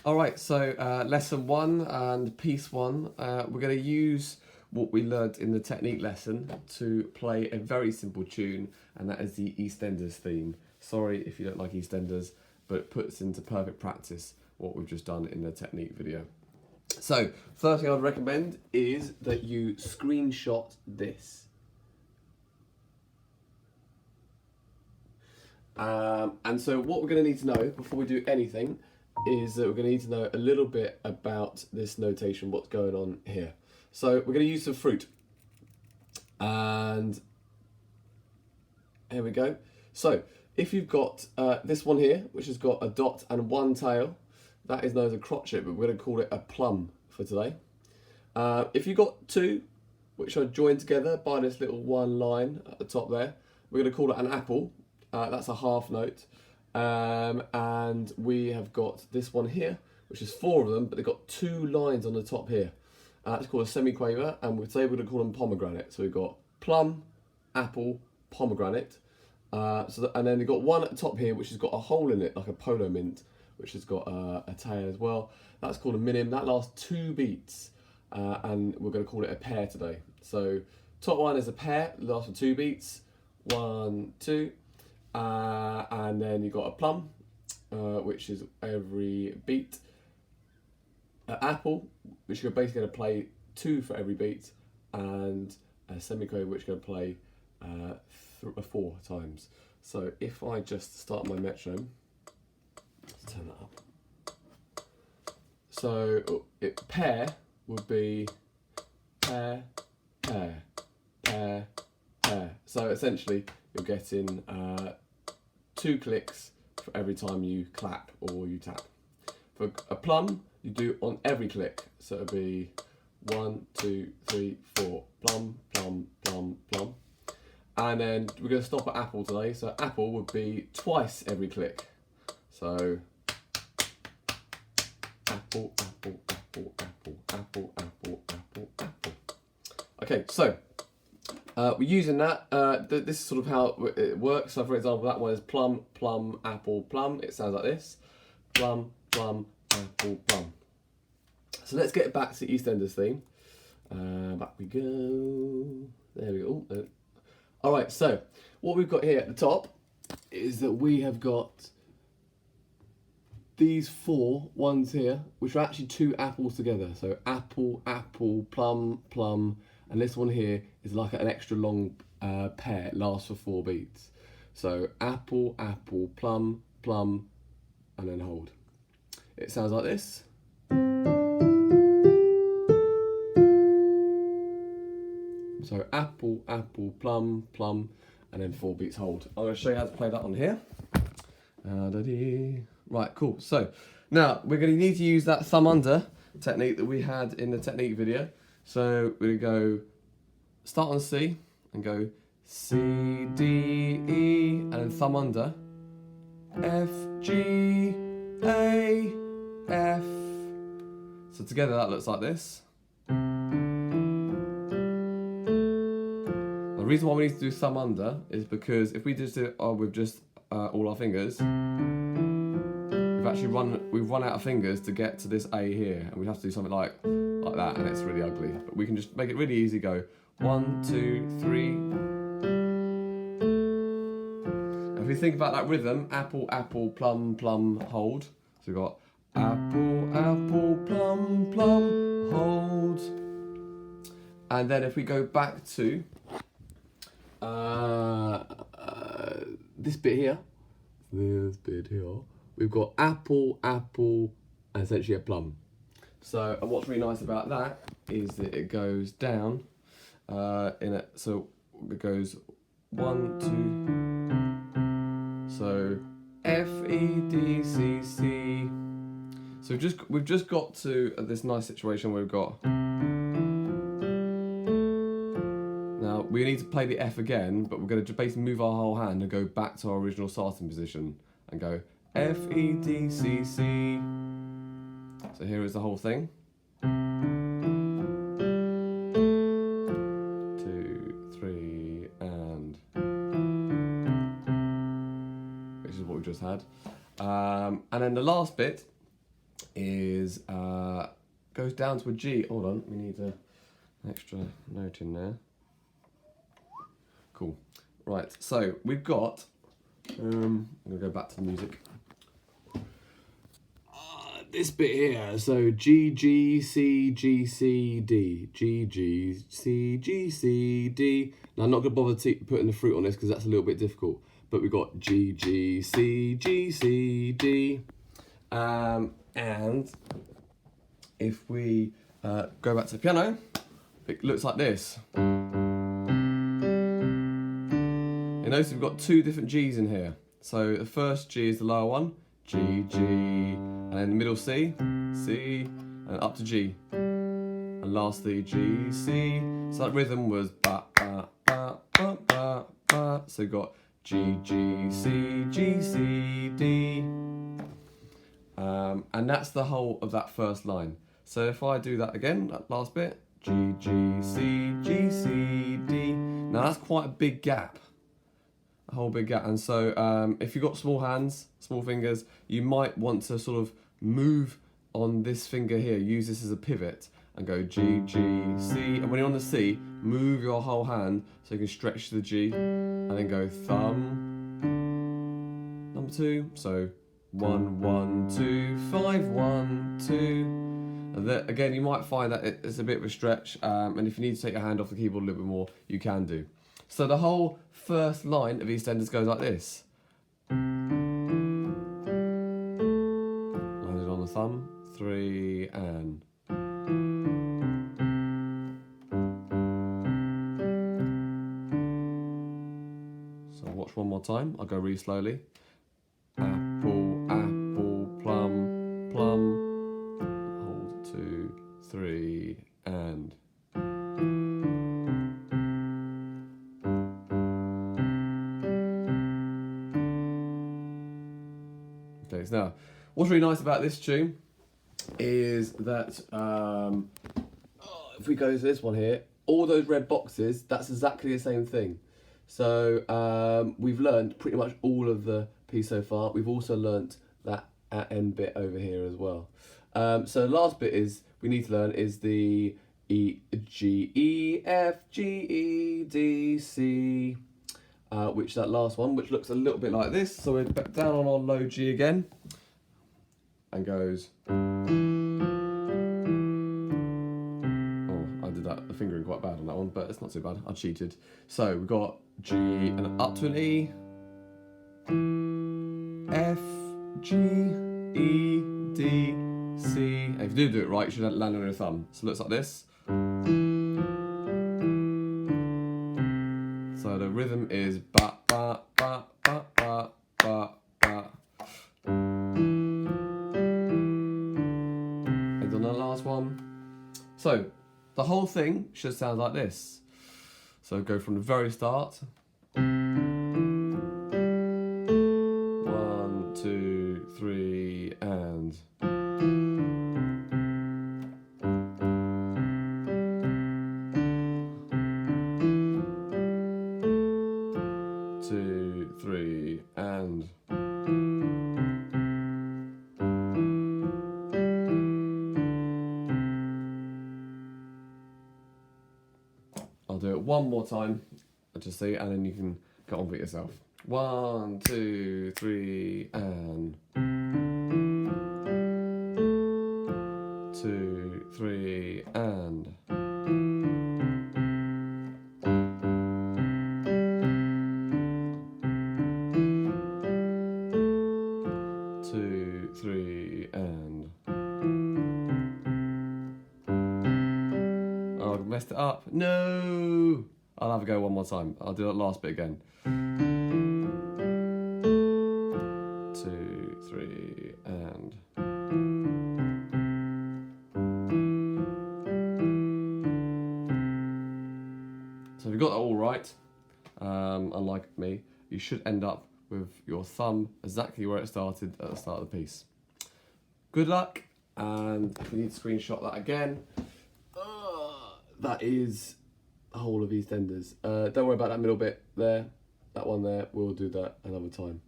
Alright, so lesson 1 and piece 1, we're going to use what we learnt in the technique lesson to play a very simple tune, and that is the Eastenders theme. Sorry if you don't like Eastenders, but it puts into perfect practice what we've just done in the technique video. So, first thing I'd recommend is that you screenshot this. And so what we're going to need to know before we do anything is that we're going to need to know a little bit about this notation, what's going on here. So we're going to use some fruit. And here we go. So if you've got this one here, which has got a dot and one tail, that is known as a crotchet, but we're going to call it a plum for today. If you've got two, which are joined together by this little one line at the top there, we're going to call it an apple. That's a half note. And we have got this one here, which is four of them, but they've got two lines on the top here. That's called a semiquaver, and today we're going to call them pomegranate. So we've got plum, apple, pomegranate. And then we've got one at the top here, which has got a hole in it, like a polo mint, which has got a tail as well. That's called a minim. That lasts 2 beats, and we're going to call it a pair today. So top one is a pair, lasts for 2 beats. 1, 2. And then you've got a plum, which is every beat. An apple, which you're basically going to play 2 for every beat, and a semiquaver, which you're going to play 4 times. So if I just start my metronome, let's turn that up. So pair would be pair, pair, pair, pair. So essentially you're getting 2 clicks for every time you clap or you tap. For a plum, you do on every click. So it'll be 1, 2, 3, 4. Plum, plum, plum, plum. And then we're going to stop at apple today. So apple would be twice every click. So apple, apple, apple, apple, apple, apple, apple, apple. Okay, so we're using that. This is sort of how it works. So for example, that one is plum, plum, apple, plum. It sounds like this. Plum, plum, apple, plum. So let's get back to Eastenders theme. Back we go. There we go. All right, so what we've got here at the top is that we have got these 4 ones here, which are actually 2 apples together. So apple, apple, plum, plum, and this one here is like an extra long pair. It lasts for 4 beats. So apple, apple, plum, plum, and then hold. It sounds like this. So apple, apple, plum, plum, and then 4 beats hold. I'm going to show you how to play that on here. Right, cool. So now we're going to need to use that thumb under technique that we had in the technique video. So we're going to go start on C and go C, D, E, and then thumb under. F, G, A, F. So together that looks like this. The reason why we need to do thumb under is because if we just do it with just all our fingers, we've run out of fingers to get to this A here, and we have to do something like that, and it's really ugly. But we can just make it really easy. Go 1, 2, 3. And if we think about that rhythm, apple, apple, plum, plum, hold. So we've got apple, apple, plum, plum, hold. And then if we go back to this bit here, we've got apple, apple, and essentially a plum. So, and what's really nice about that is that it goes down in it. So it goes 1, 2. So F, E, D, C, C. So we've just got to this nice situation where we've got. Now we need to play the F again, but we're going to basically move our whole hand and go back to our original starting position and go F, E, D, C, C. So here is the whole thing. 2, 3, and which is what we just had. And then the last bit is goes down to a G. Hold on, we need an extra note in there. Cool. Right, so we've got, I'm going to go back to the music. This bit here, so G, G, C, G, C, D. G, G, C, G, C, D. Now I'm not going to bother putting the fruit on this because that's a little bit difficult. But we've got G, G, C, G, C, D. And if we go back to the piano, it looks like this. You notice we've got two different G's in here. So the first G is the lower one, G, G, and then the middle C, C, and up to G. And lastly G, C. So that rhythm was ba, ba, ba, ba, ba, ba. So we've got G, G, C, G, C, D. And that's the whole of that first line. So if I do that again, that last bit, G, G, C, G, C, D. Now that's quite a big gap. A whole big gap. And so if you've got small hands, small fingers, you might want to sort of move on this finger here, use this as a pivot and go G, G, C. And when you're on the C, move your whole hand so you can stretch to the G and then go thumb, number 2. So 1, 1, 2, 5, 1, 2. And then, again, you might find that it's a bit of a stretch, and if you need to take your hand off the keyboard a little bit more, you can do. So the whole first line of Eastenders goes like this. Landed on the thumb, 3, and. So watch one more time, I'll go really slowly. Apple, apple, plum, plum. Hold 2, 3, and. Okay, so now, what's really nice about this tune is that if we go to this one here, all those red boxes, that's exactly the same thing. So we've learned pretty much all of the piece so far. We've also learnt that end bit over here as well. So the last bit is we need to learn is the E, G, E, F, G, E, D, C, which that last one, which looks a little bit like this. So we're back down on our low G again and goes. Oh, I did the fingering quite bad on that one, but it's not too bad. I cheated. So we've got G and up to an E. F, G, E, D, C. And if you do it right, you should land on your thumb. So it looks like this. So the rhythm is ba ba ba ba ba ba ba. And on the last one. So the whole thing should sound like this. So go from the very start. 1, 2, 3, and. 2, 3, and. I'll do it one more time, just see, and then you can get on with it yourself. 1, 2, 3, and. 2, 3, and. 2, 3, and. Oh, I messed it up. No! I'll have a go one more time. I'll do that last bit again. 2, 3, and. So if you got that all right, unlike me, you should end up with your thumb exactly where it started at the start of the piece. Good luck, and if you need to screenshot that again, that is the whole of Eastenders. Don't worry about that middle bit there, that one there, we'll do that another time.